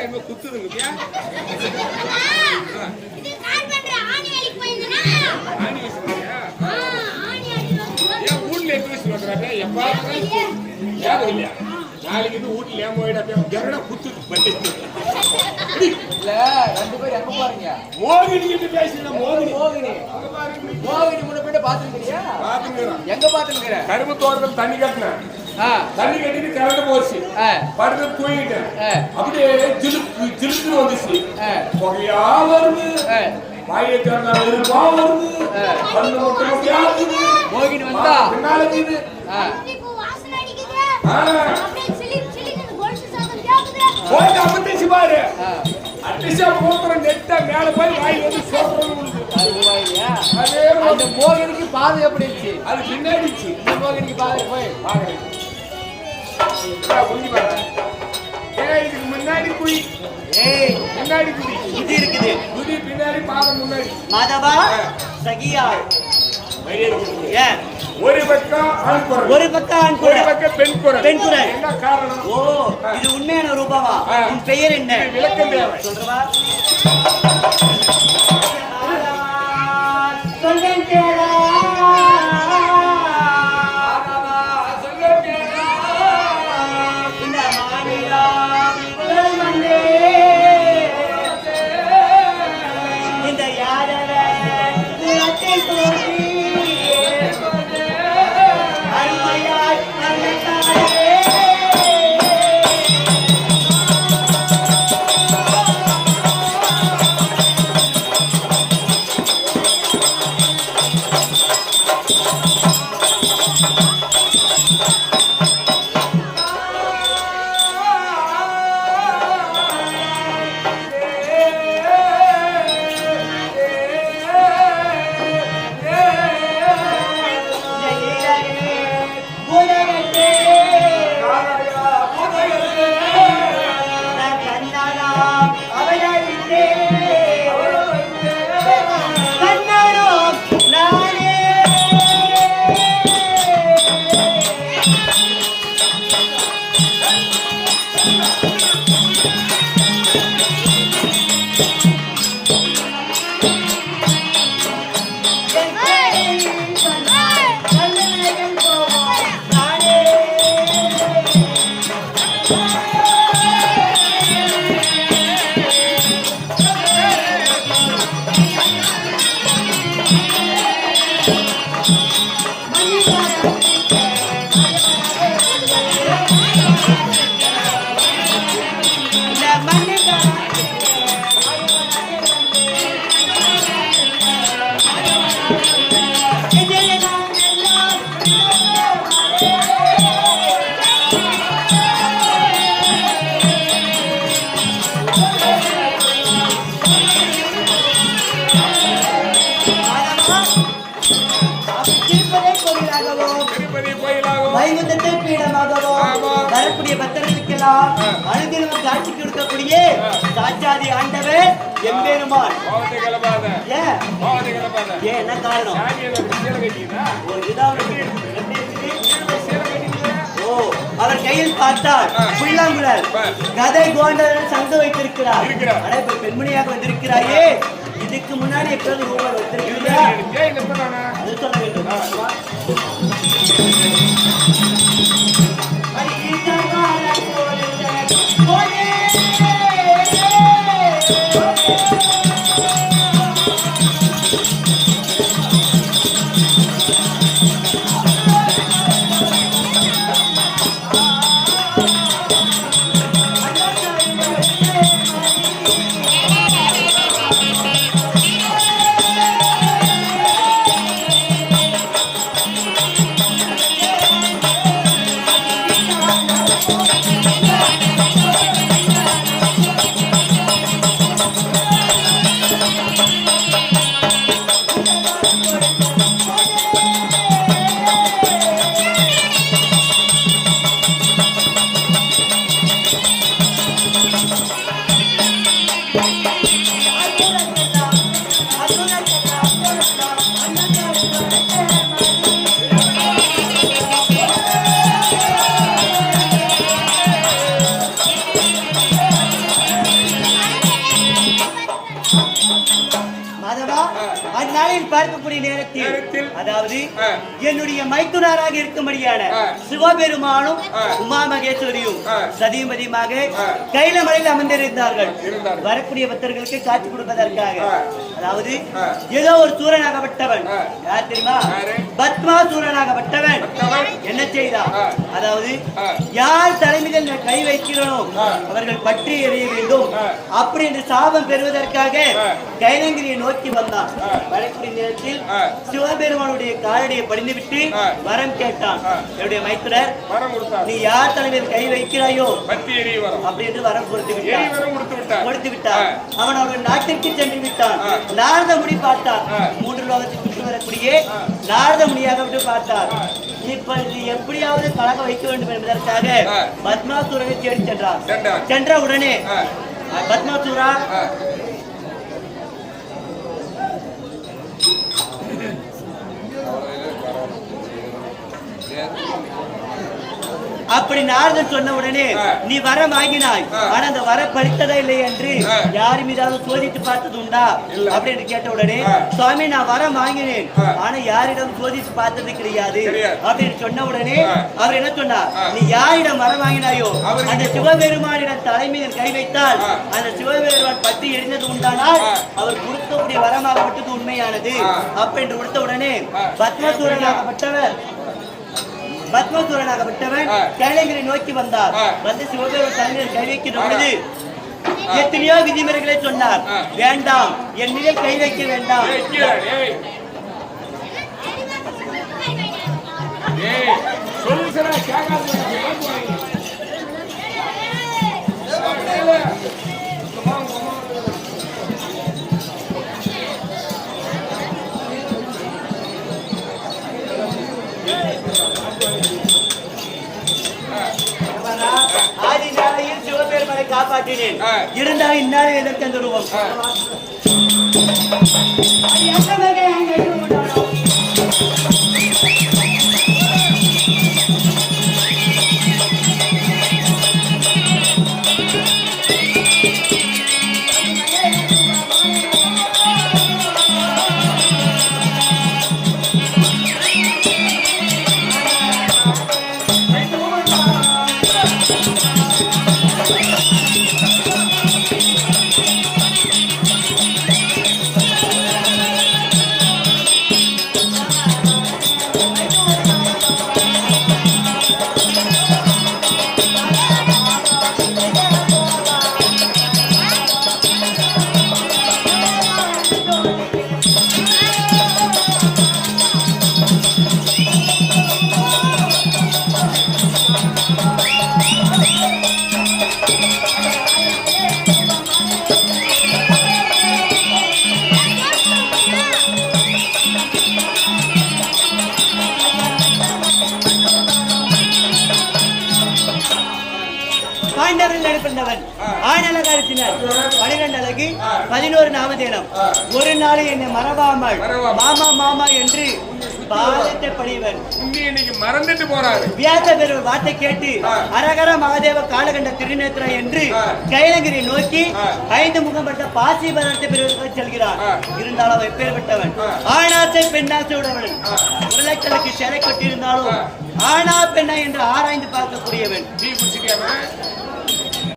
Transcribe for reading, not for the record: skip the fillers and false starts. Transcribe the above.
என்னமோ குத்துதுங்க. ஏன் வீட்டுல எப்படி சொல்றாங்க? எப்பா இல்லையா நாளைக்கு வீட்டுல ஏன் போயிடா குத்துது பட்டு இல்ல 2 பேர் எங்க பாருங்க. மோகினி கிட்ட பேசுறேன். மோகினி முன்ன போய் பாத்துக்கிறியா? பாத்துக்கிறேன். எங்க பாத்துக்கிற? கரும்பு தோட்டத்துல தண்ணி கட்டினேன். தண்ணி கட்டிட்டு கரண்ட் போச்சு. படுத்து தூங்கிட்டேன். அப்படியே ஜிலுக்கு வந்துச்சு. புகையா வருது. வாயை திறந்தா வெறுப்பா வருது. கண்ணு மட்டும் முடியாது. மோகினி வந்தா பின்னால இது அப்படி பாரு. அடிச்சா மூத்திரம் நெட்டா மேல போய் வாய் வந்து சொல்றது. அதே அந்த மோகினிக்கு பாதை எப்படி இருந்துச்சு? அது பின்னாடிச்சு. இந்த மோகினிக்கு பாதை போய் பாக்குறேன். இதுக்கு முன்னாடி குடி. முன்னாடி குடி இது இருக்குது. குடி பின்னாடி பாதம் முன்னாடி. மாதவா சகியா ஒரு பக்கம் ஆண் குரல், ஒரு பக்கம் ஆண் குரல், ஒரு பக்கம் பெண் குரல். பெண் குரல். என்ன காரணம்? ஓ, இது உண்மையான ரூபமா? உன் பெயர் என்ன? விளக்கம் தேவை. சொல்றவா? சொல்றேன் கேளா. இந்த மாநிலா மண்டே இந்த யாதவ குலத்தை போற்றி அருமையாய் அருமையாய் வைகுந்தத்தை பீடமாகவோ வரக்கூடிய பக்தர்களுக்கெல்லாம் அனுதினம் காட்சி கொடுக்கக்கூடிய சாட்சாதி ஆண்டவர் எம்பெருமான். ஏன் என்ன காரணம்? ஓ, அவர் கையில் பார்த்தால் புல்லாங்குழல் கதை கோண்டர் சங்க வைத்திருக்கிறார். பெண்மணியாக வந்திருக்கிறாயே, இதுக்கு முன்னாடி எப்போது ரூபாய் வைத்திருக்கிறீர்களா? அது சொல்ல வேண்டும். அந்நாளில் பார்க்கக்கூடிய நேரத்தில் அதாவது என்னுடைய மைத்துனராக இருக்கும்படியான சிவபெருமானும் உமா மகேஸ்வரியும் சதிமதியுமாக கைலமலையில் அமர்ந்திருந்தார்கள். வரக்கூடிய பக்தர்களுக்கு காட்சி கொடுப்பதற்காக. அதாவது ஏதோ ஒரு சூரனாகப்பட்டவன், யார் தெரியுமா? பத்மாசூரனாகப்பட்டவன் என்ன செய்தான்? அதாவது யார் தலைமையில் கை வைக்கிறனோ அவர்கள் பற்றி எறிய வேண்டும் அப்படி என்று சாபம் பெறுவதற்காக கைலங்கிரியை நோக்கி வந்தான். வரக்கூடிய நேரத்தில் சிவபெருமானுடைய காலடியை படிந்துவிட்டு வரம் கேட்டான். என்னுடைய மைத்துனர், நீ யார் தலைமையில் கை வைக்கிறாயோ அப்படி என்று வரம் கொடுத்து விட்டான். அவன் அவருடைய நாட்டிற்கு சென்று விட்டான். நாரத முனி பார்த்தார். 3 லோகத்தில் சுற்றி வரக்கூடிய நாரத முனியாக விட்டு பார்த்தார். இப்பொழுது எப்படியாவது கலக வைக்க வேண்டும் என்பதற்காக பத்மாசூரனை தேடி சென்றார். சென்ற உடனே பத்மாசூரா, அப்படி நாரதன் சொன்ன உடனே நீ வரம் வாங்கினாய், ஆனா அந்த வர பறித்ததா இல்லை என்று யாரு மீதாவது சோதித்து பார்த்தது உண்டா அப்படின்னு கேட்ட உடனே, சுவாமி நான் வரம் வாங்கினேன், ஆனா யாரிடம் சோதித்து பார்த்தது கிடையாது அப்படின்னு சொன்ன உடனே அவர் என்ன சொன்னார்? நீ யாரிடம் வரம் வாங்கினாயோ அந்த சிவபெருமானிடம் தலைமையில் கை வைத்தால் அந்த சிவபெருமான் பற்றி எரிந்தது உண்டானால் அவர் கொடுக்கக்கூடிய வரமாக விட்டது உண்மையானது அப்படின்னு கொடுத்த உடனே பத்மசூரனாகப்பட்டவன் கைலங்கிரி நோக்கி வந்தார். வந்து சிவபெருமான் தலைமையில் கை வைக்கிற பொழுது எத்தனையோ விதிமுறைகளை சொன்னார். வேண்டாம், என் மீது கை வைக்க வேண்டாம். ஆதி நாளையில் சிவபெருமானை காப்பாற்றினேன். இருந்தாலும் இந்நாள் எதற்கு அந்த ரூபம்? நடுப்பந்தவன் 12 அழகு 11 நாமதேனம். ஒரு நாள் என்னை மறவாமல் மாமா மாமா என்று பாதத்தை பணிவன் இன்னைக்கு மறந்துட்டு போறாரு. வியாச பெருவர் வார்த்தை கேட்டு அரகர மகாதேவ காலகண்ட திருநேத்திரா என்று கைலங்கிரி நோக்கி 5 முகம் பட்ட பாசிபதத்தை பெறுவதற்கு செல்கிறான். இருந்தாலும் எப்பேற்பட்டவன் ஆணாசை பெண்ணாசை உடையவன். உருளைக்கலுக்கு சிறை கொட்டியிருந்தாலும் ஆனா பெண்ணா என்று ஆராய்ந்து பார்க்கக்கூடியவன்.